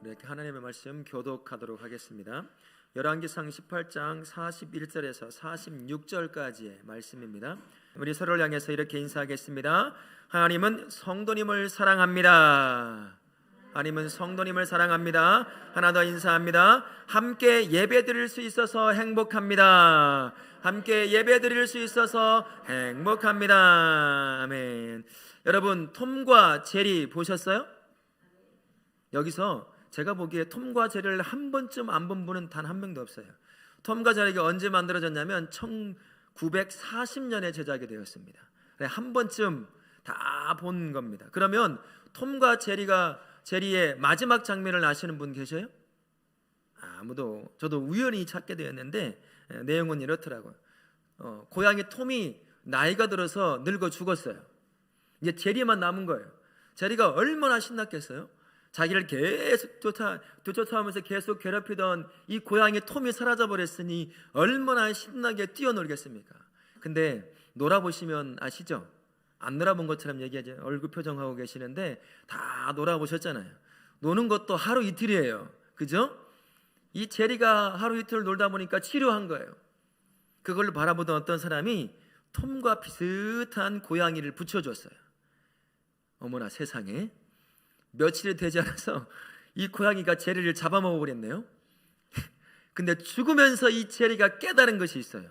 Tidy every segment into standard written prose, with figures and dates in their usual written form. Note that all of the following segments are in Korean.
이렇게 하나님의 말씀 교독하도록 하겠습니다. 열왕기상 18장 41절에서 46절까지의 말씀입니다. 우리 서로를 향해서 이렇게 인사하겠습니다. 하나님은 성도님을 사랑합니다. 하나님은 성도님을 사랑합니다. 하나 더 인사합니다. 함께 예배드릴 수 있어서 행복합니다. 함께 예배드릴 수 있어서 행복합니다. 아멘. 여러분, 톰과 제리 보셨어요? 여기서 제가 보기에 톰과 제리를 한 번쯤 안 본 분은 단 한 명도 없어요. 톰과 제리가 언제 만들어졌냐면 1940년에 제작이 되었습니다. 한 번쯤 다 본 겁니다. 그러면 톰과 제리의 마지막 장면을 아시는 분 계셔요? 아무도. 저도 우연히 찾게 되었는데 내용은 이렇더라고요. 고양이 톰이 나이가 들어서 늙어 죽었어요. 이제 제리만 남은 거예요. 제리가 얼마나 신났겠어요? 자기를 계속 쫓아오면서 계속 괴롭히던 이 고양이 톰이 사라져버렸으니 얼마나 신나게 뛰어놀겠습니까? 근데 놀아보시면 아시죠? 안 놀아본 것처럼 얘기하죠. 얼굴 표정하고 계시는데 다 놀아보셨잖아요. 노는 것도 하루 이틀이에요. 그죠? 이 제리가 하루 이틀 놀다 보니까 치료한 거예요. 그걸 바라보던 어떤 사람이 톰과 비슷한 고양이를 붙여줬어요. 어머나 세상에, 며칠이 되지 않아서 이 고양이가 제리를 잡아먹어버렸네요. 근데 죽으면서 이 제리가 깨달은 것이 있어요.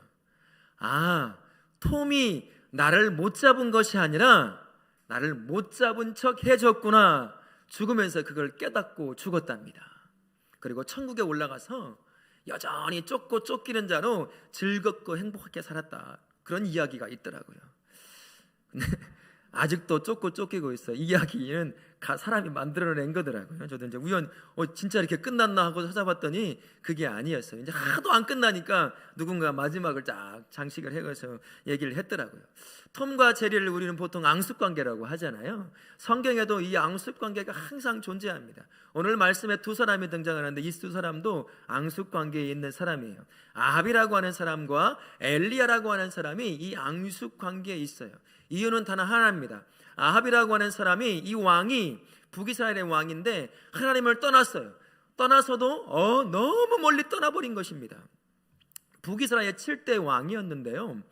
톰이 나를 못 잡은 것이 아니라 나를 못 잡은 척 해줬구나. 죽으면서 그걸 깨닫고 죽었답니다. 그리고 천국에 올라가서 여전히 쫓고 쫓기는 자로 즐겁고 행복하게 살았다. 그런 이야기가 있더라고요. 근데 아직도 쫓고 쫓기고 있어요. 이 이야기는 사람이 만들어낸 거더라고요. 저도 이제 진짜 이렇게 끝났나 하고 찾아봤더니 그게 아니었어요. 이제 하도 안 끝나니까 누군가 마지막을 쫙 장식을 해서 얘기를 했더라고요. 톰과 제리를 우리는 보통 앙숙관계라고 하잖아요. 성경에도 이 앙숙관계가 항상 존재합니다. 오늘 말씀에 두 사람이 등장하는데 이 두 사람도 앙숙관계에 있는 사람이에요. 아합이라고 하는 사람과 엘리야라고 하는 사람이 이 앙숙관계에 있어요. 이유는 단 하나입니다. 아합이라고 하는 사람이, 이 왕이 북이스라엘의 왕인데 하나님을 떠났어요. 떠나서도 너무 멀리 떠나버린 것입니다. 북이스라엘 7대 왕이었는데요,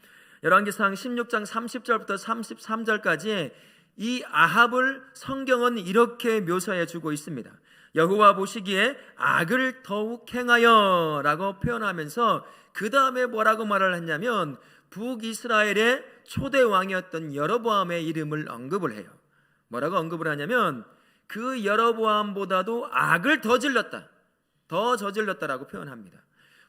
열왕기상 16장 30절부터 33절까지 이 아합을 성경은 이렇게 묘사해 주고 있습니다. 여호와 보시기에 악을 더욱 행하여 라고 표현하면서 그 다음에 뭐라고 말을 했냐면 북이스라엘의 초대 왕이었던 여로보암의 이름을 언급을 해요. 뭐라고 언급을 하냐면 그 여로보암보다도 악을 더 저질렀다라고 표현합니다.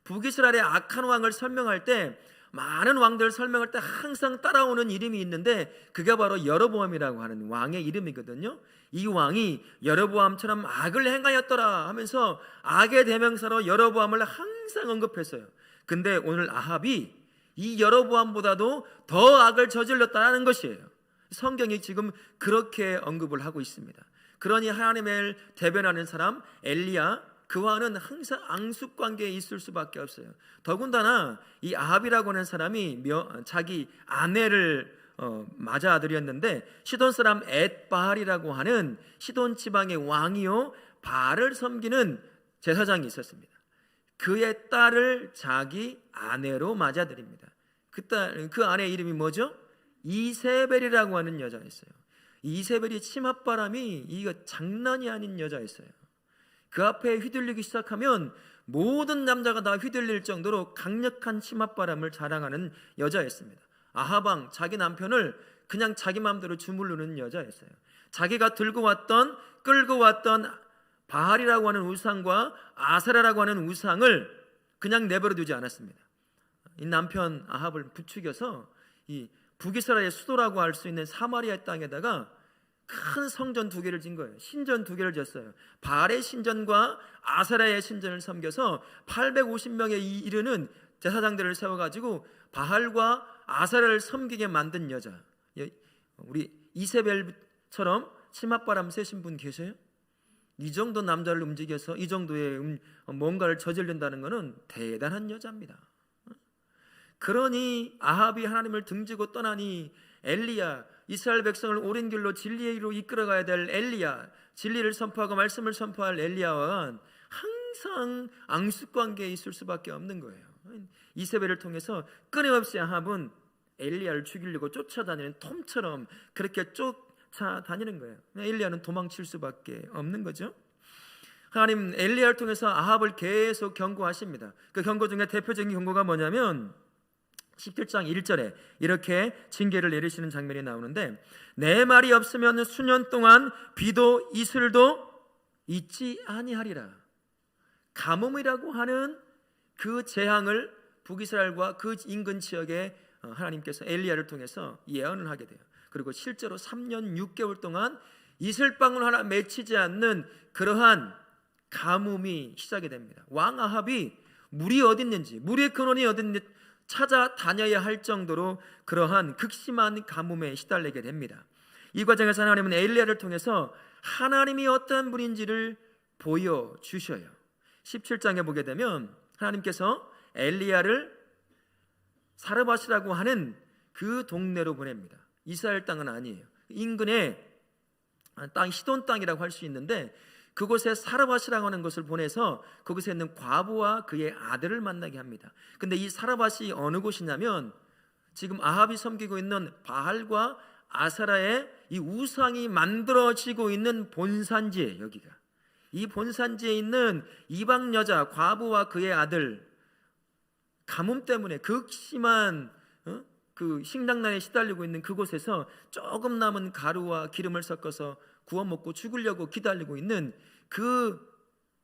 북이스라엘의 악한 왕을 설명할 때, 많은 왕들 설명할 때 항상 따라오는 이름이 있는데 그게 바로 여로보암이라고 하는 왕의 이름이거든요. 이 왕이 여로보암처럼 악을 행하였더라 하면서 악의 대명사로 여로보암을 항상 언급했어요. 근데 오늘 아합이 이 여로보암보다도 더 악을 저질렀다는 것이에요. 성경이 지금 그렇게 언급을 하고 있습니다. 그러니 하나님을 대변하는 사람 엘리야, 그와는 항상 앙숙관계에 있을 수밖에 없어요. 더군다나 이 아합이라고 하는 사람이 자기 아내를 맞아들였는데 시돈 사람 엣바알이라고 하는 시돈 지방의 왕이요 바알을 섬기는 제사장이 있었습니다. 그의 딸을 자기 아내로 맞아들입니다. 그 아내의 이름이 뭐죠? 이세벨이라고 하는 여자였어요. 이세벨이 치맛바람이 이거 장난이 아닌 여자였어요. 그 앞에 휘둘리기 시작하면 모든 남자가 다 휘둘릴 정도로 강력한 치맛바람을 자랑하는 여자였습니다. 아합왕, 자기 남편을 그냥 자기 마음대로 주무르는 여자였어요. 자기가 끌고 왔던 바알이라고 하는 우상과 아세라라고 하는 우상을 그냥 내버려두지 않았습니다. 이 남편 아합을 부추겨서 이 북이스라엘의 수도라고 할 수 있는 사마리아 땅에다가 큰 성전 2개를 진 거예요. 신전 2개를 졌어요. 바알의 신전과 아세라의 신전을 섬겨서 850명에 이르는 제사장들을 세워가지고 바알과 아세라를 섬기게 만든 여자. 우리 이세벨처럼 치맛바람 쐬신 분 계세요? 이 정도 남자를 움직여서 이 정도의 뭔가를 저지른다는 것은 대단한 여자입니다. 그러니 아합이 하나님을 등지고 떠나니 엘리야, 이스라엘 백성을 옳은 길로 진리로 이끌어가야 될 엘리야, 진리를 선포하고 말씀을 선포할 엘리야와 항상 앙숙관계에 있을 수밖에 없는 거예요. 이세벨을 통해서 끊임없이 아합은 엘리야를 죽이려고 쫓아다니는 톰처럼 그렇게 쫓아다니는 거예요. 엘리야는 도망칠 수밖에 없는 거죠. 하나님 엘리야를 통해서 아합을 계속 경고하십니다. 그 경고 중에 대표적인 경고가 뭐냐면 17장 1절에 이렇게 징계를 내리시는 장면이 나오는데, 내 말이 없으면 수년 동안 비도 이슬도 있지 아니하리라. 가뭄이라고 하는 그 재앙을 북이스라엘과 그 인근 지역에 하나님께서 엘리야를 통해서 예언을 하게 돼요. 그리고 실제로 3년 6개월 동안 이슬방울 하나 맺히지 않는 그러한 가뭄이 시작이 됩니다. 왕 아합이 물이 어디 있는지, 물의 근원이 어디 있는지 찾아다녀야 할 정도로 그러한 극심한 가뭄에 시달리게 됩니다. 이 과정에서 하나님은 엘리야를 통해서 하나님이 어떤 분인지를 보여주셔요. 17장에 보게 되면 하나님께서 엘리야를 사르밧이라고 하는 그 동네로 보냅니다. 이스라엘 땅은 아니에요. 인근의 땅, 시돈 땅이라고 할 수 있는데 그곳에 사르밧이라고 하는 것을 보내서 거기서 있는 과부와 그의 아들을 만나게 합니다. 근데 이 사르밧이 어느 곳이냐면 지금 아합이 섬기고 있는 바알과 아사라의 이 우상이 만들어지고 있는 본산지예요. 여기가 이 본산지에 있는 이방 여자 과부와 그의 아들, 가뭄 때문에 극심한 그 식량난에 시달리고 있는 그곳에서 조금 남은 가루와 기름을 섞어서 구워 먹고 죽으려고 기다리고 있는 그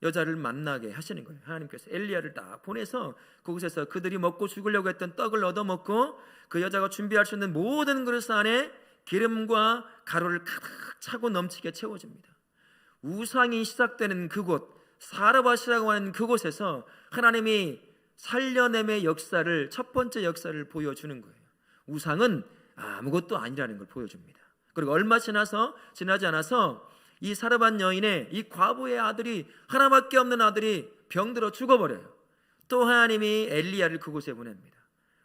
여자를 만나게 하시는 거예요. 하나님께서 엘리야를 딱 보내서 그곳에서 그들이 먹고 죽으려고 했던 떡을 얻어먹고 그 여자가 준비할 수 있는 모든 그릇 안에 기름과 가루를 가득 차고 넘치게 채워줍니다. 우상이 시작되는 그곳, 사르밧이라고 하는 그곳에서 하나님이 살려냄의 역사를, 첫 번째 역사를 보여주는 거예요. 우상은 아무것도 아니라는 걸 보여줍니다. 그리고 얼마 지나지 않아서 이 사르밧 여인의 이 과부의 아들이, 하나밖에 없는 아들이 병들어 죽어버려요. 또 하나님이 엘리야를 그곳에 보냅니다.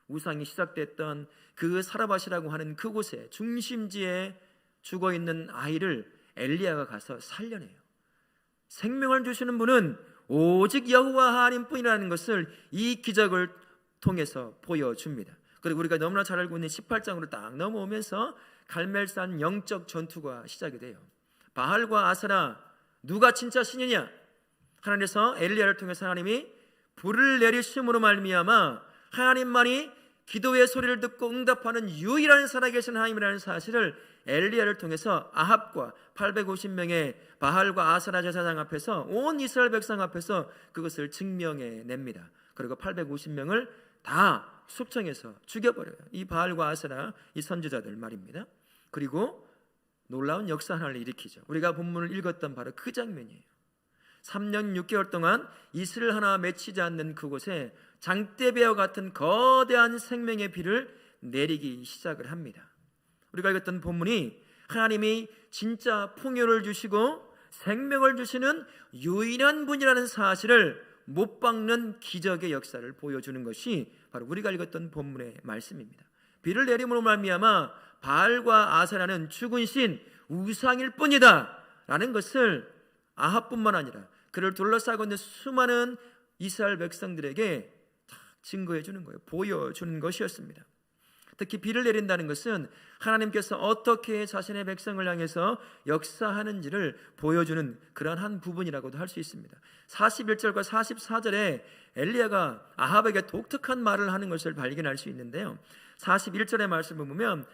우상이 시작됐던 그 사르밧이라고 하는 그곳에 중심지에 죽어있는 아이를 엘리야가 가서 살려내요. 생명을 주시는 분은 오직 여호와 하나님뿐이라는 것을 이 기적을 통해서 보여줍니다. 그리고 우리가 너무나 잘 알고 있는 18장으로 딱 넘어오면서 갈멜산 영적 전투가 시작이 돼요. 바알과 아사라, 누가 진짜 신이냐? 하나님께서 엘리야를 통해서 하나님이 불을 내리심으로 말미암아 하나님만이 기도의 소리를 듣고 응답하는 유일한 살아계신 하나님이라는 사실을 엘리야를 통해서 아합과 850명의 바알과 아사라 제사장 앞에서, 온 이스라엘 백성 앞에서 그것을 증명해 냅니다. 그리고 850명을 다 숙청해서 죽여버려요. 이 바알과 아사라, 이 선지자들 말입니다. 그리고 놀라운 역사 하나를 일으키죠. 우리가 본문을 읽었던 바로 그 장면이에요. 3년 6개월 동안 이슬 하나 맺히지 않는 그곳에 장대배와 같은 거대한 생명의 비를 내리기 시작을 합니다. 우리가 읽었던 본문이 하나님이 진짜 풍요를 주시고 생명을 주시는 유일한 분이라는 사실을 못 박는 기적의 역사를 보여주는 것이 바로 우리가 읽었던 본문의 말씀입니다. 비를 내림으로 말미암아 바알과 아사라는 죽은 신, 우상일 뿐이다 라는 것을 아합뿐만 아니라 그를 둘러싸고 있는 수많은 이스라엘 백성들에게 증거해 주는 거예요. 보여주는 것이었습니다. 특히 비를 내린다는 것은 하나님께서 어떻게 자신의 백성을 향해서 역사하는지를 보여주는 그러한 한 부분이라고도 할 수 있습니다. 41절과 44절에 엘리야가 아합에게 독특한 말을 하는 것을 발견할 수 있는데요. 41절의 말씀을 보면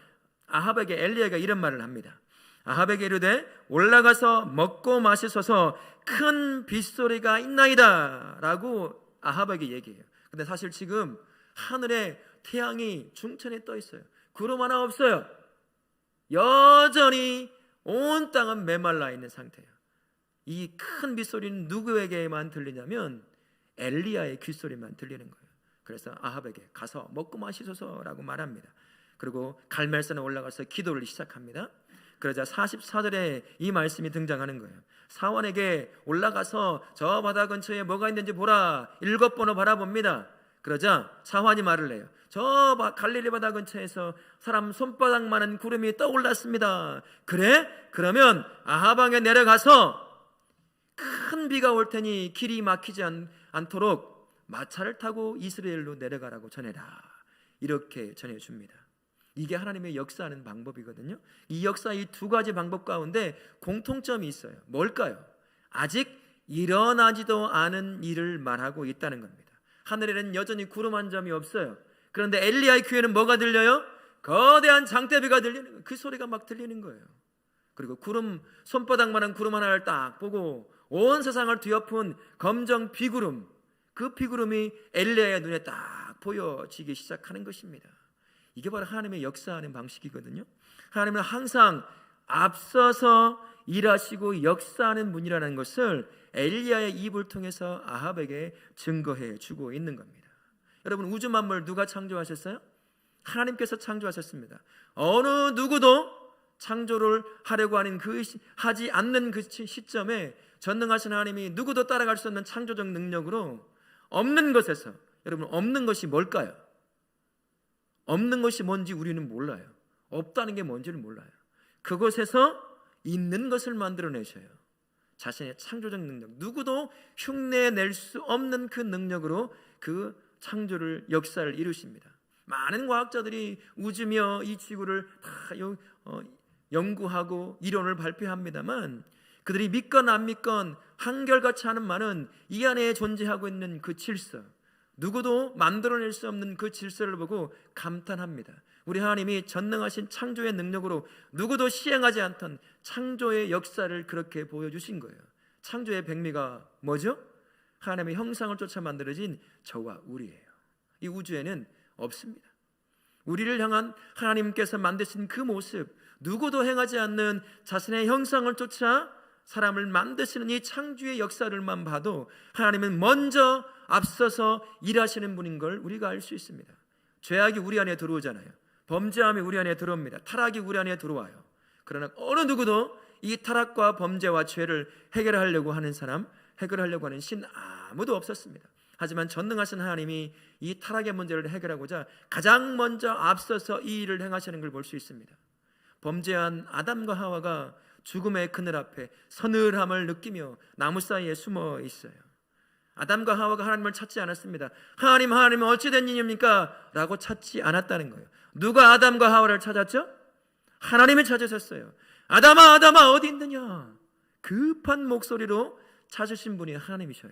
아합에게 엘리야가 이런 말을 합니다. 아합에게 이르되 올라가서 먹고 마시소서, 큰 빗소리가 있나이다 라고 아합에게 얘기해요. 근데 사실 지금 하늘에 태양이 중천에 떠 있어요. 구름 하나 없어요. 여전히 온 땅은 메말라 있는 상태예요. 이 큰 빗소리는 누구에게만 들리냐면 엘리야의 귓소리만 들리는 거예요. 그래서 아합에게 가서 먹고 마시소서라고 말합니다. 그리고 갈멜산에 올라가서 기도를 시작합니다. 그러자 44절에 이 말씀이 등장하는 거예요. 사원에게 올라가서 저 바다 근처에 뭐가 있는지 보라. 7번을 바라봅니다. 그러자 사환이 말을 해요. 저 갈릴리 바다 근처에서 사람 손바닥만한 구름이 떠올랐습니다. 그래? 그러면 아하방에 내려가서 큰 비가 올 테니 길이 막히지 않도록 마차를 타고 이스라엘로 내려가라고 전해라. 이렇게 전해줍니다. 이게 하나님의 역사하는 방법이거든요. 이 역사 이 두 가지 방법 가운데 공통점이 있어요. 뭘까요? 아직 일어나지도 않은 일을 말하고 있다는 겁니다. 하늘에는 여전히 구름 한 점이 없어요. 그런데 엘리야의 귀에는 뭐가 들려요? 거대한 장대비가 들리는 거예요. 그 소리가 막 들리는 거예요. 그리고 구름, 손바닥만한 구름 하나를 딱 보고 온 세상을 뒤엎은 검정 비구름, 그 비구름이 엘리야의 눈에 딱 보여지기 시작하는 것입니다. 이게 바로 하나님의 역사하는 방식이거든요. 하나님은 항상 앞서서 일하시고 역사하는 분이라는 것을 엘리야의 입을 통해서 아합에게 증거해 주고 있는 겁니다. 여러분, 우주 만물 누가 창조하셨어요? 하나님께서 창조하셨습니다. 어느 누구도 창조를 하려고 하지 않는 그 시점에 전능하신 하나님이 누구도 따라갈 수 없는 창조적 능력으로 없는 것에서, 여러분, 없는 것이 뭘까요? 없는 것이 뭔지 우리는 몰라요. 없다는 게 뭔지를 몰라요. 그것에서 있는 것을 만들어내셔요. 자신의 창조적 능력, 누구도 흉내낼 수 없는 그 능력으로 그 창조를, 역사를 이루십니다. 많은 과학자들이 우주며 이 지구를 다 연구하고 이론을 발표합니다만, 그들이 믿건 안 믿건 한결같이 하는 말은 이 안에 존재하고 있는 그 질서, 누구도 만들어낼 수 없는 그 질서를 보고 감탄합니다. 우리 하나님이 전능하신 창조의 능력으로 누구도 시행하지 않던 창조의 역사를 그렇게 보여주신 거예요. 창조의 백미가 뭐죠? 하나님의 형상을 쫓아 만들어진 저와 우리예요. 이 우주에는 없습니다. 우리를 향한 하나님께서 만드신 그 모습, 누구도 행하지 않는 자신의 형상을 쫓아 사람을 만드시는 이 창조의 역사를만 봐도 하나님은 먼저 앞서서 일하시는 분인 걸 우리가 알 수 있습니다. 죄악이 우리 안에 들어오잖아요. 범죄함이 우리 안에 들어옵니다. 타락이 우리 안에 들어와요. 그러나 어느 누구도 이 타락과 범죄와 죄를 해결하려고 하는 사람, 해결하려고 하는 신 아무도 없었습니다. 하지만 전능하신 하나님이 이 타락의 문제를 해결하고자 가장 먼저 앞서서 이 일을 행하시는 걸 볼 수 있습니다. 범죄한 아담과 하와가 죽음의 그늘 앞에 서늘함을 느끼며 나무 사이에 숨어 있어요. 아담과 하와가 하나님을 찾지 않았습니다. 하나님은 어찌 된 일입니까? 라고 찾지 않았다는 거예요. 누가 아담과 하와를 찾았죠? 하나님이 찾으셨어요. 아담아 어디 있느냐? 급한 목소리로 찾으신 분이 하나님이셔요.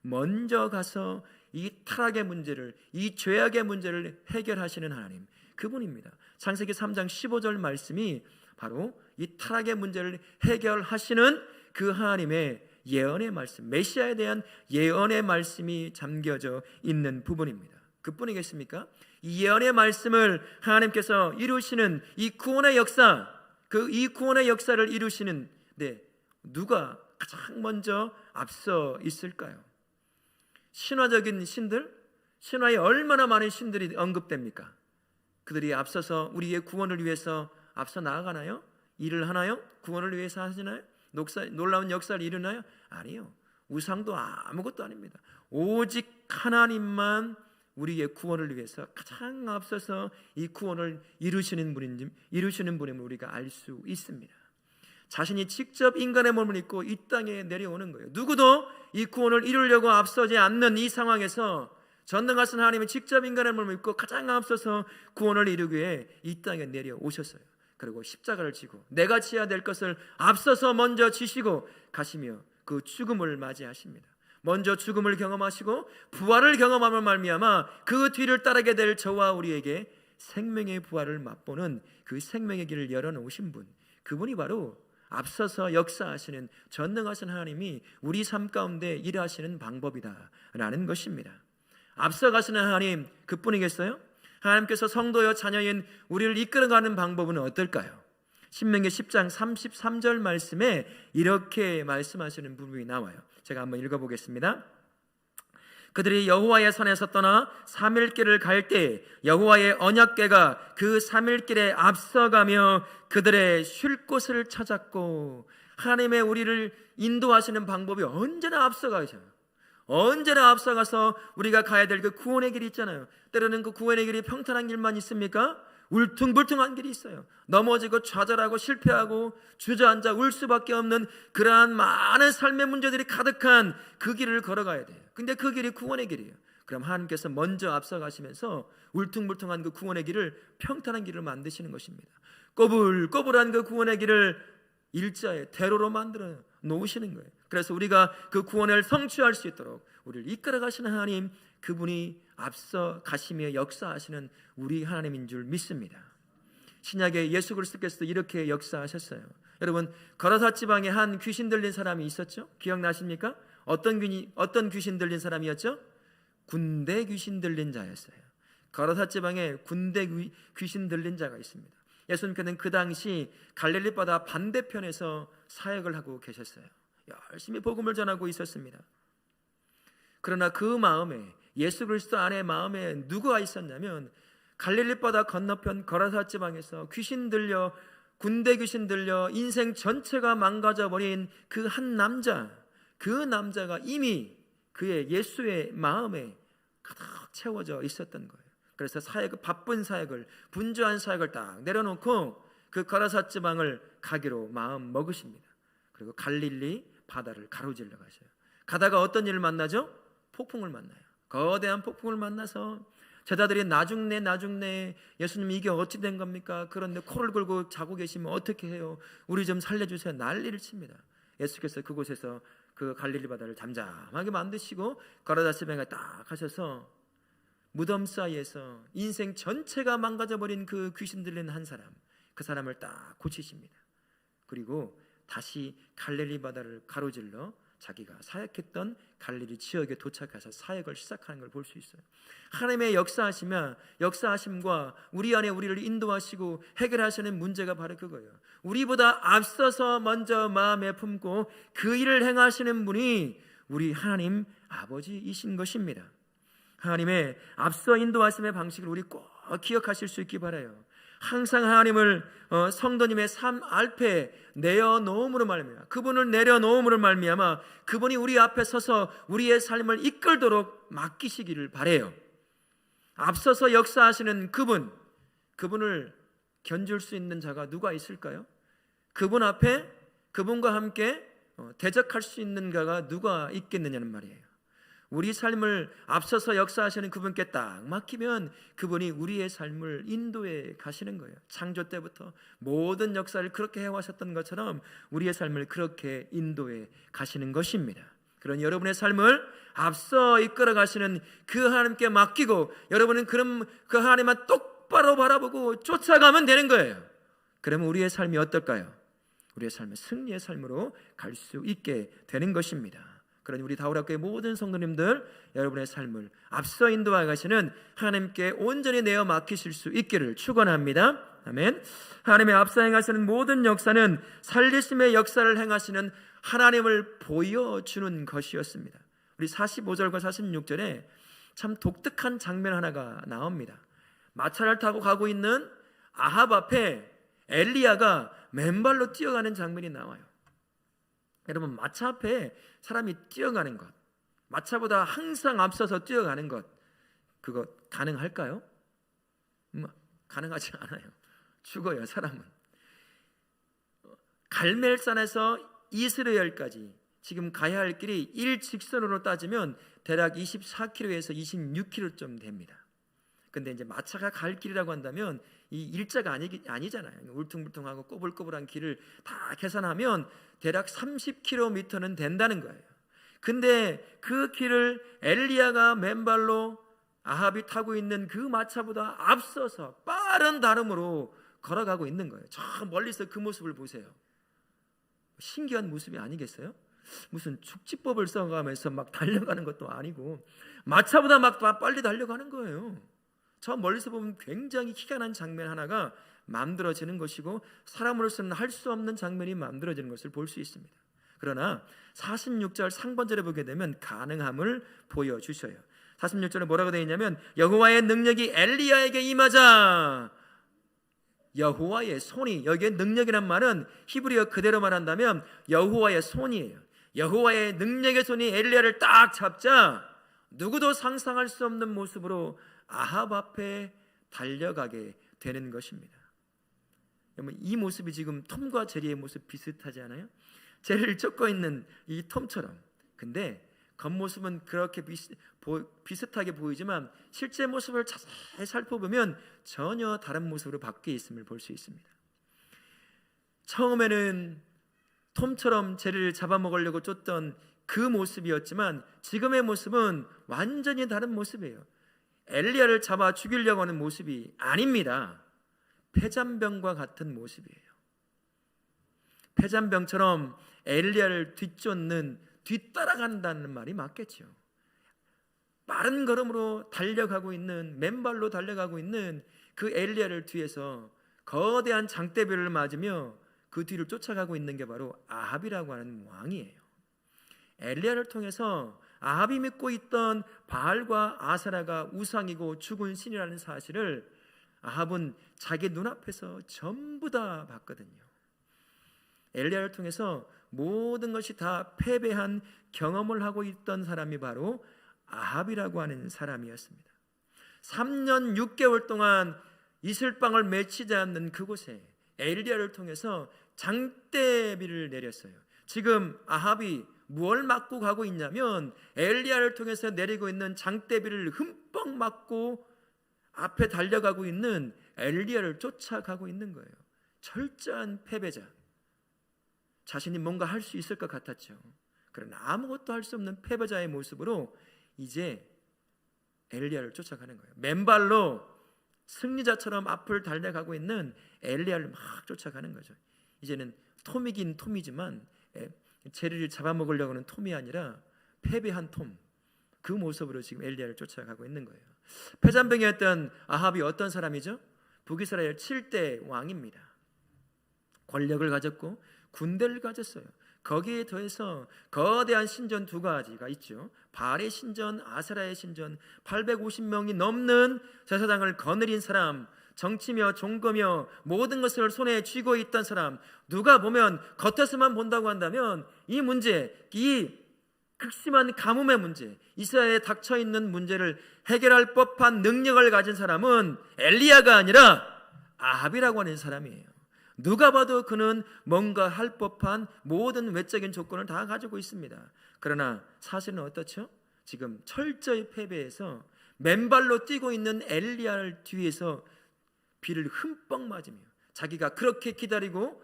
먼저 가서 이 타락의 문제를, 이 죄악의 문제를 해결하시는 하나님, 그분입니다. 창세기 3장 15절 말씀이 바로 이 타락의 문제를 해결하시는 그 하나님의 예언의 말씀, 메시아에 대한 예언의 말씀이 담겨져 있는 부분입니다. 그뿐이겠습니까? 이 예언의 말씀을 하나님께서 이루시는 이 구원의 역사, 이 구원의 역사를 이루시는 누가 가장 먼저 앞서 있을까요? 신화적인 신들, 신화에 얼마나 많은 신들이 언급됩니까? 그들이 앞서서 우리의 구원을 위해서 앞서 나아가나요? 일을 하나요? 구원을 위해서 하시나요? 놀라운 역사를 이루나요? 아니요. 우상도 아무것도 아닙니다. 오직 하나님만 우리의 구원을 위해서 가장 앞서서 이 구원을 이루시는 분임을 우리가 알 수 있습니다. 자신이 직접 인간의 몸을 입고 이 땅에 내려오는 거예요. 누구도 이 구원을 이루려고 앞서지 않는 이 상황에서 전능하신 하나님이 직접 인간의 몸을 입고 가장 앞서서 구원을 이루기 위해 이 땅에 내려오셨어요. 그리고 십자가를 지고 내가 지어야 될 것을 앞서서 먼저 지시고 가시며 그 죽음을 맞이하십니다. 먼저 죽음을 경험하시고 부활을 경험함을 말미암아 그 뒤를 따르게 될 저와 우리에게 생명의 부활을 맛보는 그 생명의 길을 열어놓으신 분, 그분이 바로 앞서서 역사하시는 전능하신 하나님이 우리 삶 가운데 일하시는 방법이다라는 것입니다. 앞서가시는 하나님, 그뿐이겠어요? 하나님께서 성도여 자녀인 우리를 이끌어가는 방법은 어떨까요? 신명기 10장 33절 말씀에 이렇게 말씀하시는 부분이 나와요. 제가 한번 읽어보겠습니다. 그들이 여호와의 산에서 떠나 3일길을 갈 때 여호와의 언약궤가 그 3일길에 앞서가며 그들의 쉴 곳을 찾았고, 하나님의 우리를 인도하시는 방법이 언제나 앞서가셔요. 언제나 앞서가서 우리가 가야 될 그 구원의 길이 있잖아요. 때로는 그 구원의 길이 평탄한 길만 있습니까? 울퉁불퉁한 길이 있어요. 넘어지고 좌절하고 실패하고 주저앉아 울 수밖에 없는 그러한 많은 삶의 문제들이 가득한 그 길을 걸어가야 돼요. 근데 그 길이 구원의 길이에요. 그럼 하나님께서 먼저 앞서가시면서 울퉁불퉁한 그 구원의 길을 평탄한 길을 만드시는 것입니다. 꼬불꼬불한 그 구원의 길을 일자에 대로로 만들어 놓으시는 거예요. 그래서 우리가 그 구원을 성취할 수 있도록 우리를 이끌어 가시는 하나님, 그분이 앞서 가시며 역사하시는 우리 하나님인 줄 믿습니다. 신약에 예수 그리스도께서도 이렇게 역사하셨어요. 여러분, 거라사 지방에 한 귀신 들린 사람이 있었죠? 기억나십니까? 어떤 귀신 들린 사람이었죠? 군대 귀신 들린 자였어요. 거라사 지방에 군대 귀신 들린 자가 있습니다. 예수님께서는 그 당시 갈릴리 바다 반대편에서 사역을 하고 계셨어요. 열심히 복음을 전하고 있었습니다. 그러나 그 마음에, 예수 그리스도 안에 마음에 누가 있었냐면 갈릴리 바다 건너편 거라사 지방에서 귀신 들려, 군대 귀신 들려 인생 전체가 망가져버린 그 한 남자, 그 남자가 이미 그의 예수의 마음에 가득 채워져 있었던 거예요. 그래서 바쁜 사역을, 분주한 사역을 딱 내려놓고 그 거라사 지방을 가기로 마음 먹으십니다. 그리고 갈릴리 바다를 가로질러 가셔요. 가다가 어떤 일을 만나죠? 폭풍을 만나요. 거대한 폭풍을 만나서 제자들이 나중내 예수님 이게 어찌 된 겁니까? 그런데 코를 골고 자고 계시면 어떻게 해요? 우리 좀 살려주세요. 난리를 칩니다. 예수께서 그곳에서 그 갈릴리 바다를 잠잠하게 만드시고 거라사 지방에 딱 가셔서 무덤 사이에서 인생 전체가 망가져버린 그 귀신 들린 한 사람, 그 사람을 딱 고치십니다. 그리고 다시 갈릴리 바다를 가로질러 자기가 사역했던 갈릴리 지역에 도착해서 사역을 시작하는 걸 볼 수 있어요. 하나님의 역사하심과 우리 안에 우리를 인도하시고 해결하시는 문제가 바로 그거예요. 우리보다 앞서서 먼저 마음에 품고 그 일을 행하시는 분이 우리 하나님 아버지이신 것입니다. 하나님의 앞서 인도하심의 방식을 우리 꼭 기억하실 수 있기 바라요. 항상 하나님을 성도님의 삶 앞에 내어놓음으로 말미암아, 그분을 내려놓음으로 말미암아 그분이 우리 앞에 서서 우리의 삶을 이끌도록 맡기시기를 바라요. 앞서서 역사하시는 그분을 견줄 수 있는 자가 누가 있을까요? 그분 앞에 그분과 함께 대적할 수 있는 자가 누가 있겠느냐는 말이에요. 우리 삶을 앞서서 역사하시는 그분께 딱 맡기면 그분이 우리의 삶을 인도해 가시는 거예요. 창조 때부터 모든 역사를 그렇게 해오셨던 것처럼 우리의 삶을 그렇게 인도해 가시는 것입니다. 그런 여러분의 삶을 앞서 이끌어 가시는 그 하나님께 맡기고 여러분은 그럼 그 하나님만 똑바로 바라보고 쫓아가면 되는 거예요. 그러면 우리의 삶이 어떨까요? 우리의 삶은 승리의 삶으로 갈 수 있게 되는 것입니다. 그러니 우리 다울학교의 모든 성도님들, 여러분의 삶을 앞서 인도해 가시는 하나님께 온전히 내어 맡기실 수 있기를 축원합니다. 아멘. 하나님의 앞서 행하시는 모든 역사는 살리심의 역사를 행하시는 하나님을 보여주는 것이었습니다. 우리 45절과 46절에 참 독특한 장면 하나가 나옵니다. 마차를 타고 가고 있는 아합 앞에 엘리야가 맨발로 뛰어가는 장면이 나와요. 여러분, 마차 앞에 사람이 뛰어가는 것, 마차보다 항상 앞서서 뛰어가는 것, 그거 가능할까요? 가능하지 않아요. 죽어요, 사람은. 갈멜산에서 이스라엘까지 지금 가야 할 길이 일직선으로 따지면 대략 24km에서 26km 됩니다. 근데 이제 마차가 갈 길이라고 한다면 이 일자가 아니잖아요. 울퉁불퉁하고 꼬불꼬불한 길을 다 계산하면 대략 30km는 된다는 거예요. 근데 그 길을 엘리야가 맨발로 아합이 타고 있는 그 마차보다 앞서서 빠른 다름으로 걸어가고 있는 거예요. 저 멀리서 그 모습을 보세요. 신기한 모습이 아니겠어요? 무슨 축지법을 써가면서 막 달려가는 것도 아니고 마차보다 막 빨리 달려가는 거예요. 저 멀리서 보면 굉장히 희한한 장면 하나가 만들어지는 것이고 사람으로서는 할 수 없는 장면이 만들어지는 것을 볼 수 있습니다. 그러나 46절 상반절에 보게 되면 가능함을 보여주셔요. 46절에 뭐라고 되어 있냐면 여호와의 능력이 엘리야에게 임하자, 여호와의 손이, 여기에 능력이란 말은 히브리어 그대로 말한다면 여호와의 손이에요. 여호와의 능력의 손이 엘리야를 딱 잡자 누구도 상상할 수 없는 모습으로 아합 앞에 달려가게 되는 것입니다. 이 모습이 지금 톰과 제리의 모습 비슷하지 않아요? 제리를 쫓고 있는 이 톰처럼. 근데 겉모습은 그렇게 비슷하게 보이지만 실제 모습을 자세히 살펴보면 전혀 다른 모습으로 바뀌어 있음을 볼 수 있습니다. 처음에는 톰처럼 제리를 잡아먹으려고 쫓던 그 모습이었지만 지금의 모습은 완전히 다른 모습이에요. 엘리야를 잡아 죽이려고 하는 모습이 아닙니다. 폐잔병과 같은 모습이에요. 폐잔병처럼 엘리야를 뒤따라간다는 말이 맞겠죠. 빠른 걸음으로 달려가고 있는, 맨발로 달려가고 있는 그 엘리야를 뒤에서 거대한 장대비를 맞으며 그 뒤를 쫓아가고 있는 게 바로 아합이라고 하는 왕이에요. 엘리야를 통해서 아합이 믿고 있던 바알과 아세라가 우상이고 죽은 신이라는 사실을 아합은 자기 눈앞에서 전부 다 봤거든요. 엘리야를 통해서 모든 것이 다 패배한 경험을 하고 있던 사람이 바로 아합이라고 하는 사람이었습니다. 3년 6개월 동안 이슬방을 맺히지 않는 그곳에 엘리야를 통해서 장대비를 내렸어요. 지금 아합이 무엇을 맞고 가고 있냐면 엘리야를 통해서 내리고 있는 장대비를 흠뻑 맞고 앞에 달려가고 있는 엘리야를 쫓아가고 있는 거예요. 철저한 패배자. 자신이 뭔가 할 수 있을 것 같았죠. 그러나 아무것도 할 수 없는 패배자의 모습으로 이제 엘리야를 쫓아가는 거예요. 맨발로 승리자처럼 앞을 달려가고 있는 엘리야를 막 쫓아가는 거죠. 이제는 톰이긴 톰이지만 제리를 잡아먹으려고 하는 톰이 아니라 패배한 톰, 그 모습으로 지금 엘리야를 쫓아가고 있는 거예요. 폐잔병이었던 아합이 어떤 사람이죠? 북이스라엘 7대 왕입니다. 권력을 가졌고 군대를 가졌어요. 거기에 더해서 거대한 신전 두 가지가 있죠. 바알의 신전, 아세라의 신전, 850명이 넘는 제사장을 거느린 사람, 정치며 종거며 모든 것을 손에 쥐고 있던 사람. 누가 보면 겉에서만 본다고 한다면 이 문제, 이 극심한 가뭄의 문제, 이스라엘에 닥쳐있는 문제를 해결할 법한 능력을 가진 사람은 엘리야가 아니라 아합이라고 하는 사람이에요. 누가 봐도 그는 뭔가 할 법한 모든 외적인 조건을 다 가지고 있습니다. 그러나 사실은 어떻죠? 지금 철저히 패배해서 맨발로 뛰고 있는 엘리야를 뒤에서 비를 흠뻑 맞으며 자기가 그렇게 기다리고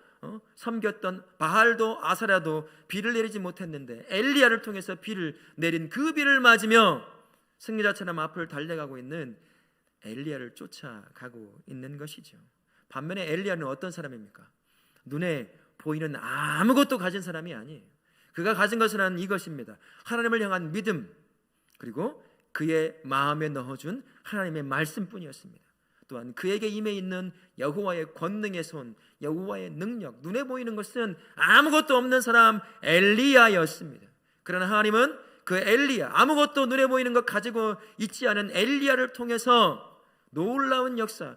섬겼던 바알도 아사라도 비를 내리지 못했는데 엘리야를 통해서 비를 내린 그 비를 맞으며 승리자처럼 앞을 달려가고 있는 엘리야를 쫓아가고 있는 것이죠. 반면에 엘리야는 어떤 사람입니까? 눈에 보이는 아무것도 가진 사람이 아니에요. 그가 가진 것은 이것입니다. 하나님을 향한 믿음, 그리고 그의 마음에 넣어준 하나님의 말씀뿐이었습니다. 또한 그에게 임해 있는 여호와의 권능의 손, 여호와의 능력, 눈에 보이는 것은 아무것도 없는 사람 엘리야였습니다. 그러나 하나님은 그 엘리야, 아무것도 눈에 보이는 것 가지고 있지 않은 엘리야를 통해서 놀라운 역사,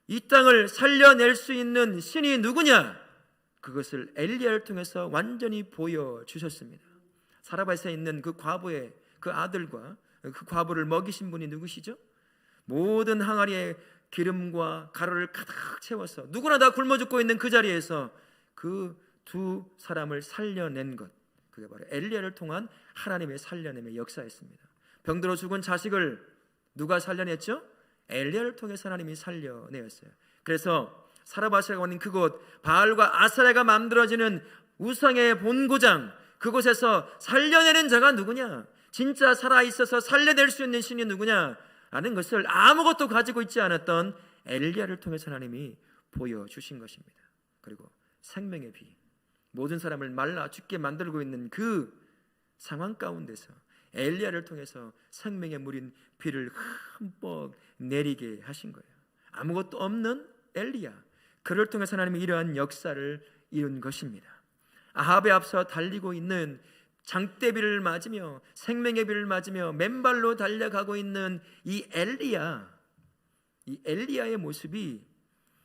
이 땅을 살려낼 수 있는 신이 누구냐? 그것을 엘리야를 통해서 완전히 보여주셨습니다. 사라밧에 있는 그 과부의 그 아들과 그 과부를 먹이신 분이 누구시죠? 모든 항아리에 기름과 가루를 가득 채워서 누구나 다 굶어 죽고 있는 그 자리에서 그 두 사람을 살려낸 것, 그게 바로 엘리야를 통한 하나님의 살려냄의 역사였습니다. 병들어 죽은 자식을 누가 살려냈죠? 엘리야를 통해서 하나님이 살려내었어요. 그래서 사라밧이라고 하는 그곳, 바알과 아사라가 만들어지는 우상의 본고장, 그곳에서 살려내는 자가 누구냐? 진짜 살아있어서 살려낼 수 있는 신이 누구냐? 라는 것을 아무것도 가지고 있지 않았던 엘리야를 통해서 하나님이 보여주신 것입니다. 그리고 생명의 비, 모든 사람을 말라 죽게 만들고 있는 그 상황 가운데서 엘리야를 통해서 생명의 물인 비를 흠뻑 내리게 하신 거예요. 아무것도 없는 엘리야, 그를 통해서 하나님이 이러한 역사를 이룬 것입니다. 아합에 앞서 달리고 있는 장대비를 맞으며 생명의 비를 맞으며 맨발로 달려가고 있는 이 엘리야의 모습이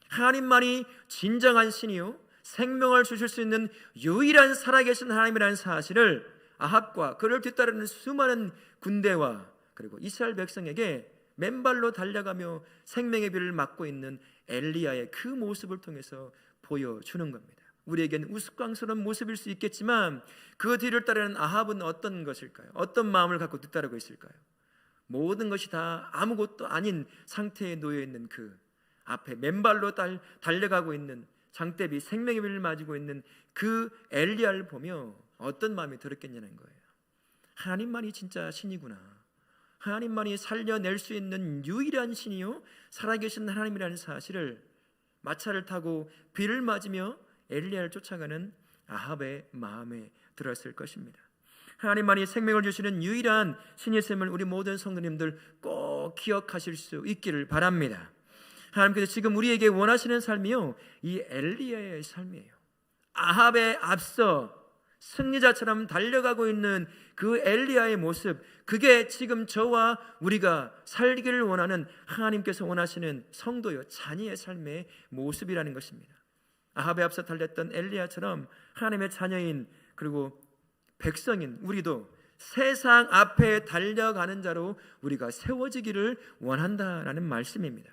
하나님만이 진정한 신이요 생명을 주실 수 있는 유일한 살아계신 하나님이라는 사실을 아합과 그를 뒤따르는 수많은 군대와 그리고 이스라엘 백성에게 맨발로 달려가며 생명의 비를 맞고 있는 엘리야의 그 모습을 통해서 보여주는 겁니다. 우리에겐 우스꽝스러운 모습일 수 있겠지만 그 뒤를 따르는 아합은 어떤 것일까요? 어떤 마음을 갖고 뒤따르고 있을까요? 모든 것이 다 아무것도 아닌 상태에 놓여 있는 그 앞에 맨발로 달려가고 있는 장대비 생명의 비를 맞고 있는 그 엘리야를 보며 어떤 마음이 들었겠냐는 거예요. 하나님만이 진짜 신이구나. 하나님만이 살려낼 수 있는 유일한 신이요 살아계신 하나님이라는 사실을 마차를 타고 비를 맞으며 엘리야를 쫓아가는 아합의 마음에 들었을 것입니다. 하나님만이 생명을 주시는 유일한 신이심을 우리 모든 성도님들 꼭 기억하실 수 있기를 바랍니다. 하나님께서 지금 우리에게 원하시는 삶이요 이 엘리야의 삶이에요. 아합에 앞서 승리자처럼 달려가고 있는 그 엘리야의 모습, 그게 지금 저와 우리가 살기를 원하는 하나님께서 원하시는 성도요 자녀의 삶의 모습이라는 것입니다. 아합에 앞서 달렸던 엘리야처럼 하나님의 자녀인 그리고 백성인 우리도 세상 앞에 달려가는 자로 우리가 세워지기를 원한다라는 말씀입니다.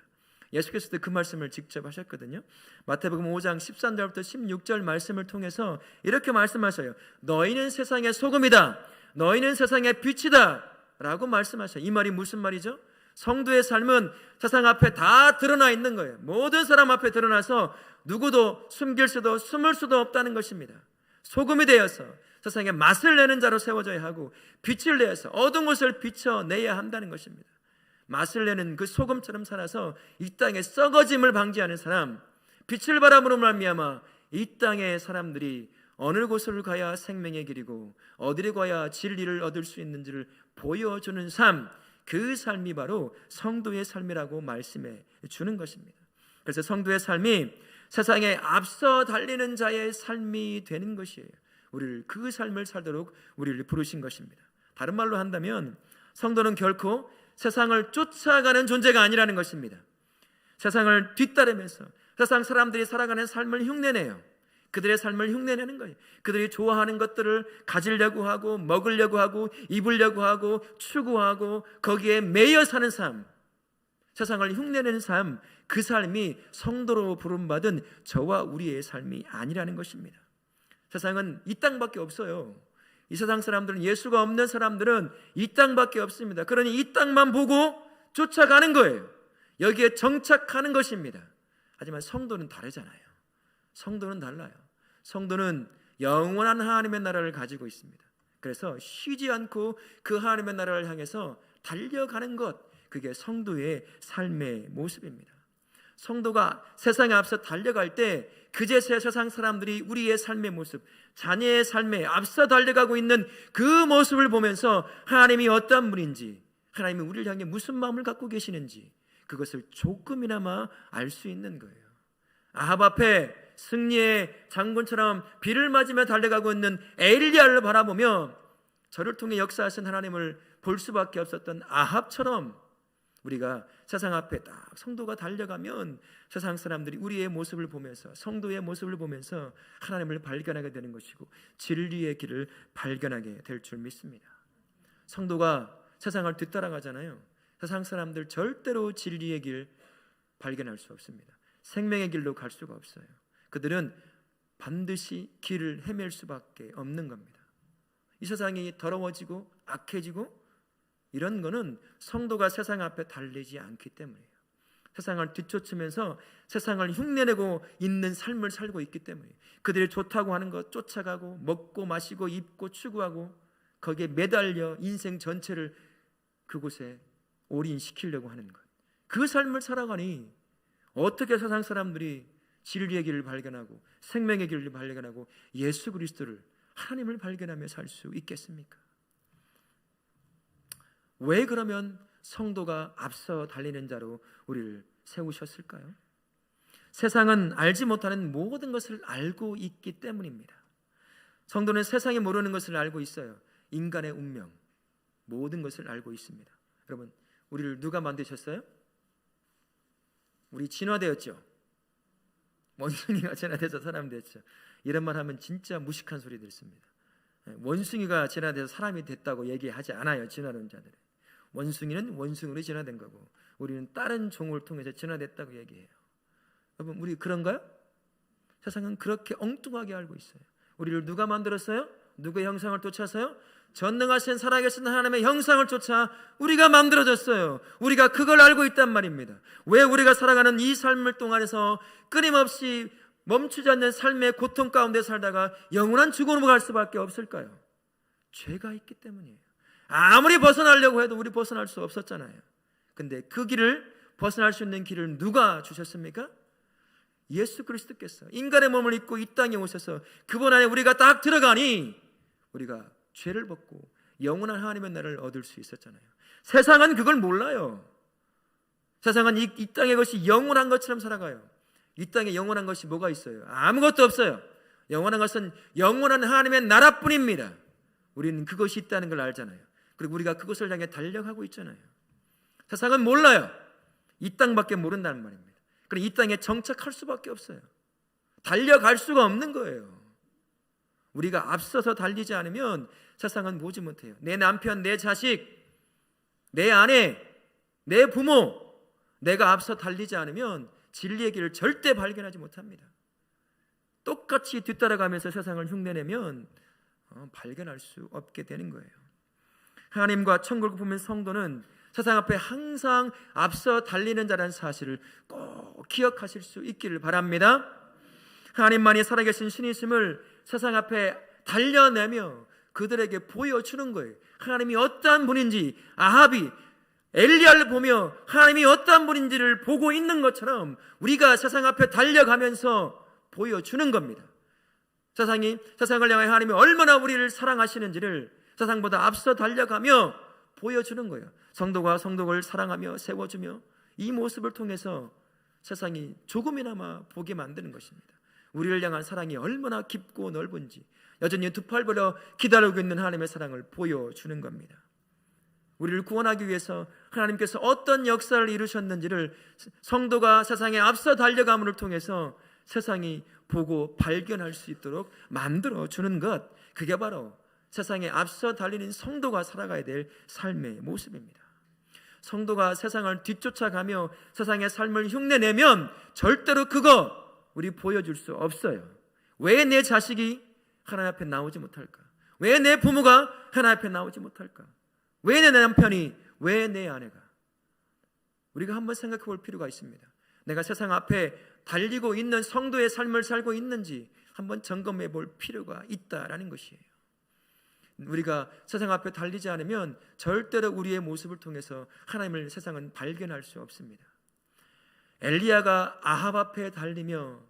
예수께서도 그 말씀을 직접 하셨거든요. 마태복음 5장 13절부터 16절 말씀을 통해서 이렇게 말씀하셔요. 너희는 세상의 소금이다. 너희는 세상의 빛이다 라고 말씀하셔요. 이 말이 무슨 말이죠? 성도의 삶은 세상 앞에 다 드러나 있는 거예요. 모든 사람 앞에 드러나서 누구도 숨길 수도 숨을 수도 없다는 것입니다. 소금이 되어서 세상에 맛을 내는 자로 세워져야 하고 빛을 내어서 어두운 곳을 비춰내야 한다는 것입니다. 맛을 내는 그 소금처럼 살아서 이 땅에 썩어짐을 방지하는 사람, 빛을 바람으로 말미암아 이 땅의 사람들이 어느 곳을 가야 생명의 길이고 어디를 가야 진리를 얻을 수 있는지를 보여주는 삶, 그 삶이 바로 성도의 삶이라고 말씀해 주는 것입니다. 그래서 성도의 삶이 세상에 앞서 달리는 자의 삶이 되는 것이에요. 우리를 그 삶을 살도록 우리를 부르신 것입니다. 다른 말로 한다면 성도는 결코 세상을 쫓아가는 존재가 아니라는 것입니다. 세상을 뒤따르면서 세상 사람들이 살아가는 삶을 흉내내요. 그들의 삶을 흉내내는 거예요. 그들이 좋아하는 것들을 가지려고 하고 먹으려고 하고 입으려고 하고 추구하고 거기에 매여 사는 삶, 세상을 흉내내는 삶, 그 삶이 성도로 부름받은 저와 우리의 삶이 아니라는 것입니다. 세상은 이 땅밖에 없어요. 이 세상 사람들은, 예수가 없는 사람들은 이 땅밖에 없습니다. 그러니 이 땅만 보고 쫓아가는 거예요. 여기에 정착하는 것입니다. 하지만 성도는 다르잖아요. 성도는 달라요. 성도는 영원한 하나님의 나라를 가지고 있습니다. 그래서 쉬지 않고 그 하나님의 나라를 향해서 달려가는 것, 그게 성도의 삶의 모습입니다. 성도가 세상에 앞서 달려갈 때 그제서야 세상 사람들이 우리의 삶의 모습, 자녀의 삶에 앞서 달려가고 있는 그 모습을 보면서 하나님이 어떤 분인지, 하나님이 우리를 향해 무슨 마음을 갖고 계시는지 그것을 조금이나마 알 수 있는 거예요. 아합 앞에 승리의 장군처럼 비를 맞으며 달려가고 있는 엘리야를 바라보며 저를 통해 역사하신 하나님을 볼 수밖에 없었던 아합처럼 우리가 세상 앞에 딱 성도가 달려가면 세상 사람들이 우리의 모습을 보면서, 성도의 모습을 보면서 하나님을 발견하게 되는 것이고 진리의 길을 발견하게 될 줄 믿습니다. 성도가 세상을 뒤따라가잖아요. 세상 사람들 절대로 진리의 길 발견할 수 없습니다. 생명의 길로 갈 수가 없어요. 그들은 반드시 길을 헤맬 수밖에 없는 겁니다. 이 세상이 더러워지고 악해지고 이런 거는 성도가 세상 앞에 달리지 않기 때문이에요. 세상을 뒤쫓으면서 세상을 흉내내고 있는 삶을 살고 있기 때문이에요. 그들이 좋다고 하는 것 쫓아가고 먹고 마시고 입고 추구하고 거기에 매달려 인생 전체를 그곳에 올인시키려고 하는 것, 그 삶을 살아가니 어떻게 세상 사람들이 진리의 길을 발견하고 생명의 길을 발견하고 예수 그리스도를, 하나님을 발견하며 살 수 있겠습니까? 왜 그러면 성도가 앞서 달리는 자로 우리를 세우셨을까요? 세상은 알지 못하는 모든 것을 알고 있기 때문입니다. 성도는 세상이 모르는 것을 알고 있어요. 인간의 운명, 모든 것을 알고 있습니다. 여러분, 우리를 누가 만드셨어요? 우리 진화되었죠. 원숭이가 진화돼서 사람 됐죠. 이런 말 하면 진짜 무식한 소리 듣습니다. 원숭이가 진화돼서 사람이 됐다고 얘기하지 않아요, 진화론자들은. 원숭이는 원숭이로 진화된 거고 우리는 다른 종을 통해서 진화됐다고 얘기해요. 여러분, 우리 그런가요? 세상은 그렇게 엉뚱하게 알고 있어요. 우리를 누가 만들었어요? 누구의 형상을 쫓아서요? 전능하신 살아계신 하나님의 형상을 쫓아 우리가 만들어졌어요. 우리가 그걸 알고 있단 말입니다. 왜 우리가 살아가는 이 삶을 동안에서 끊임없이 멈추지 않는 삶의 고통 가운데 살다가 영원한 죽음으로 갈 수밖에 없을까요? 죄가 있기 때문이에요. 아무리 벗어나려고 해도 우리 벗어날 수 없었잖아요. 근데 그 길을 벗어날 수 있는 길을 누가 주셨습니까? 예수 그리스도께서 인간의 몸을 입고 이 땅에 오셔서 그분 안에 우리가 딱 들어가니 우리가 죄를 벗고 영원한 하나님의 나라를 얻을 수 있었잖아요. 세상은 그걸 몰라요. 세상은 이 땅의 것이 영원한 것처럼 살아가요. 이 땅에 영원한 것이 뭐가 있어요? 아무것도 없어요. 영원한 것은 영원한 하나님의 나라뿐입니다. 우리는 그것이 있다는 걸 알잖아요. 그리고 우리가 그것을 향해 달려가고 있잖아요. 세상은 몰라요. 이 땅밖에 모른다는 말입니다. 그럼 이 땅에 정착할 수밖에 없어요. 달려갈 수가 없는 거예요. 우리가 앞서서 달리지 않으면 세상은 보지 못해요. 내 남편, 내 자식, 내 아내, 내 부모, 내가 앞서 달리지 않으면 진리의 길을 절대 발견하지 못합니다. 똑같이 뒤따라가면서 세상을 흉내내면 발견할 수 없게 되는 거예요. 하나님과 천국을 보면 성도는 세상 앞에 항상 앞서 달리는 자라는 사실을 꼭 기억하실 수 있기를 바랍니다. 하나님만이 살아계신 신이심을 세상 앞에 달려내며 그들에게 보여주는 거예요. 하나님이 어떠한 분인지 아합이 엘리야를 보며 하나님이 어떠한 분인지를 보고 있는 것처럼 우리가 세상 앞에 달려가면서 보여주는 겁니다. 세상을 향해 하나님이 얼마나 우리를 사랑하시는지를 세상보다 앞서 달려가며 보여주는 거예요. 성도가 성도를 사랑하며 세워주며 이 모습을 통해서 세상이 조금이나마 보게 만드는 것입니다. 우리를 향한 사랑이 얼마나 깊고 넓은지 여전히 두 팔 벌려 기다리고 있는 하나님의 사랑을 보여주는 겁니다. 우리를 구원하기 위해서 하나님께서 어떤 역사를 이루셨는지를 성도가 세상에 앞서 달려감을 통해서 세상이 보고 발견할 수 있도록 만들어주는 것, 그게 바로 세상에 앞서 달리는 성도가 살아가야 될 삶의 모습입니다. 성도가 세상을 뒤쫓아가며 세상의 삶을 흉내내면 절대로 그거 우리 보여줄 수 없어요. 왜 내 자식이 하나님 앞에 나오지 못할까? 왜 내 부모가 하나님 앞에 나오지 못할까? 왜 내 남편이, 왜 내 아내가? 우리가 한번 생각해 볼 필요가 있습니다. 내가 세상 앞에 달리고 있는 성도의 삶을 살고 있는지 한번 점검해 볼 필요가 있다라는 것이에요. 우리가 세상 앞에 달리지 않으면 절대로 우리의 모습을 통해서 하나님을 세상은 발견할 수 없습니다. 엘리야가 아합 앞에 달리며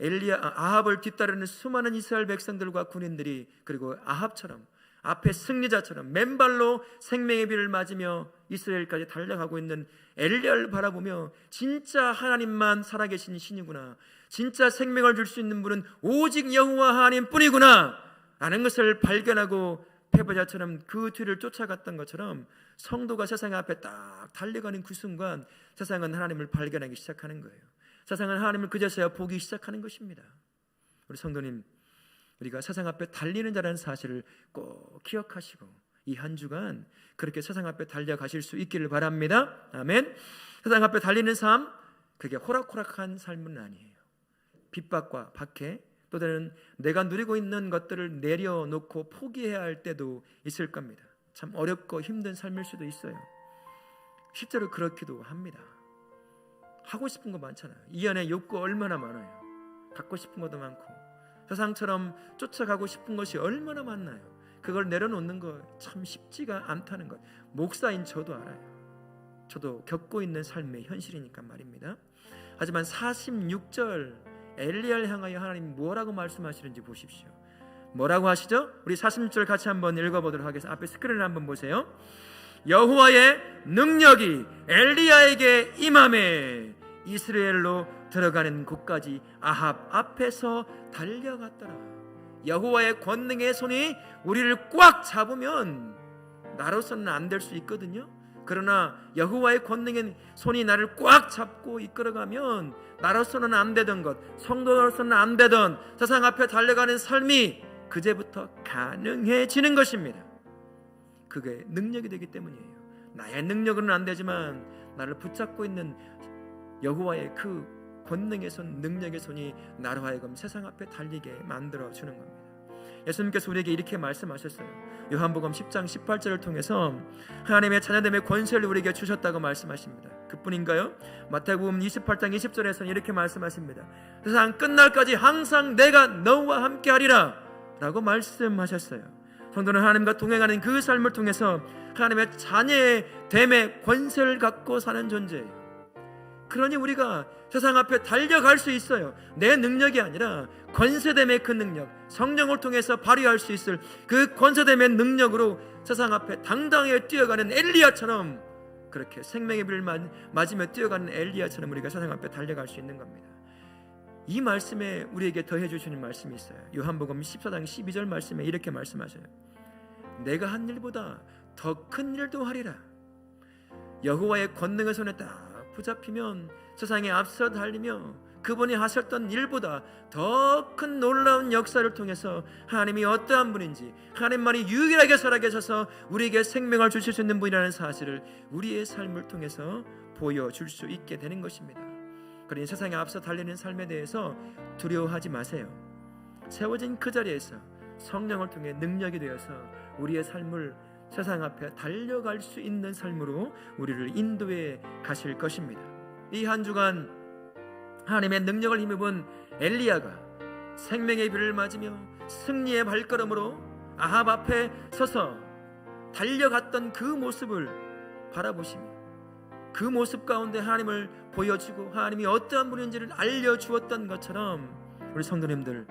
아합을 뒤따르는 수많은 이스라엘 백성들과 군인들이 그리고 아합처럼 앞에 승리자처럼 맨발로 생명의 비를 맞으며 이스라엘까지 달려가고 있는 엘리야를 바라보며 진짜 하나님만 살아계신 신이구나, 진짜 생명을 줄 수 있는 분은 오직 여호와 하나님뿐이구나 라는 것을 발견하고 패배자처럼 그 뒤를 쫓아갔던 것처럼 성도가 세상 앞에 딱 달려가는 그 순간 세상은 하나님을 발견하기 시작하는 거예요. 세상은 하나님을 그제서야 보기 시작하는 것입니다. 우리 성도님, 우리가 세상 앞에 달리는 자라는 사실을 꼭 기억하시고 이 한 주간 그렇게 세상 앞에 달려가실 수 있기를 바랍니다. 아멘. 세상 앞에 달리는 삶, 그게 호락호락한 삶은 아니에요. 핍박과 박해, 또 다른 내가 누리고 있는 것들을 내려놓고 포기해야 할 때도 있을 겁니다. 참 어렵고 힘든 삶일 수도 있어요. 실제로 그렇기도 합니다. 하고 싶은 거 많잖아요. 이 안에 욕구 얼마나 많아요. 갖고 싶은 것도 많고 세상처럼 쫓아가고 싶은 것이 얼마나 많나요. 그걸 내려놓는 거 참 쉽지가 않다는 것 목사인 저도 알아요. 저도 겪고 있는 삶의 현실이니까 말입니다. 하지만 46절 엘리야를 향하여 하나님 뭐라고 말씀하시는지 보십시오. 뭐라고 하시죠? 우리 46절 같이 한번 읽어보도록 하겠습니다. 앞에 스크린을 한번 보세요. 여호와의 능력이 엘리야에게 임하매 이스라엘로 들어가는 곳까지 아합 앞에서 달려갔더라. 여호와의 권능의 손이 우리를 꽉 잡으면 나로서는 안 될 수 있거든요. 그러나 여호와의 권능의 손이 나를 꽉 잡고 이끌어가면 나로서는 안 되던 것, 성도로서는 안 되던 세상 앞에 달려가는 삶이 그제부터 가능해지는 것입니다. 그게 능력이 되기 때문이에요. 나의 능력으로는 안 되지만 나를 붙잡고 있는 여호와의 그 권능의 손, 능력의 손이 나로 하여금 세상 앞에 달리게 만들어주는 겁니다. 예수님께서 우리에게 이렇게 말씀하셨어요. 요한복음 10장 18절을 통해서 하나님의 자녀됨의 권세를 우리에게 주셨다고 말씀하십니다. 그뿐인가요? 마태복음 28장 20절에서는 이렇게 말씀하십니다. 세상 끝날까지 항상 내가 너와 함께 하리라 라고 말씀하셨어요. 성도는 하나님과 동행하는 그 삶을 통해서 하나님의 자녀의 됨의 권세를 갖고 사는 존재예요. 그러니 우리가 세상 앞에 달려갈 수 있어요. 내 능력이 아니라 권세됨의 그 능력, 성령을 통해서 발휘할 수 있을 그 권세됨의 능력으로 세상 앞에 당당하게 뛰어가는 엘리야처럼, 그렇게 생명의 비를 맞으며 뛰어가는 엘리야처럼 우리가 세상 앞에 달려갈 수 있는 겁니다. 이 말씀에 우리에게 더해 주시는 말씀이 있어요. 요한복음 14장 12절 말씀에 이렇게 말씀하셔요. 내가 한 일보다 더 큰 일도 하리라. 여호와의 권능의 손에 딱 붙잡히면 세상에 앞서 달리며 그분이 하셨던 일보다 더 큰 놀라운 역사를 통해서 하나님이 어떠한 분인지, 하나님만이 유일하게 살아계셔서 우리에게 생명을 주실 수 있는 분이라는 사실을 우리의 삶을 통해서 보여줄 수 있게 되는 것입니다. 그러니 세상에 앞서 달리는 삶에 대해서 두려워하지 마세요. 세워진 그 자리에서 성령을 통해 능력이 되어서 우리의 삶을 세상 앞에 달려갈 수 있는 삶으로 우리를 인도해 가실 것입니다. 이 한 주간 하나님의 능력을 힘입은 엘리야가 생명의 비를 맞으며 승리의 발걸음으로 아합 앞에 서서 달려갔던 그 모습을 바라보시며 그 모습 가운데 하나님을 보여주고 하나님이 어떠한 분인지를 알려주었던 것처럼 우리 성도님들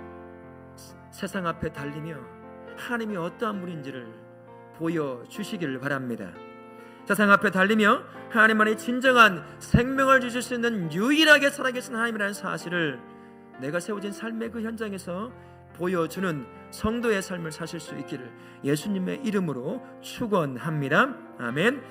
세상 앞에 달리며 하나님이 어떠한 분인지를 보여주시기를 바랍니다. 세상 앞에 달리며 하나님만이 진정한 생명을 주실 수 있는 유일하게 살아계신 하나님이라는 사실을 내가 세워진 삶의 그 현장에서 보여주는 성도의 삶을 사실 수 있기를 예수님의 이름으로 축원합니다. 아멘.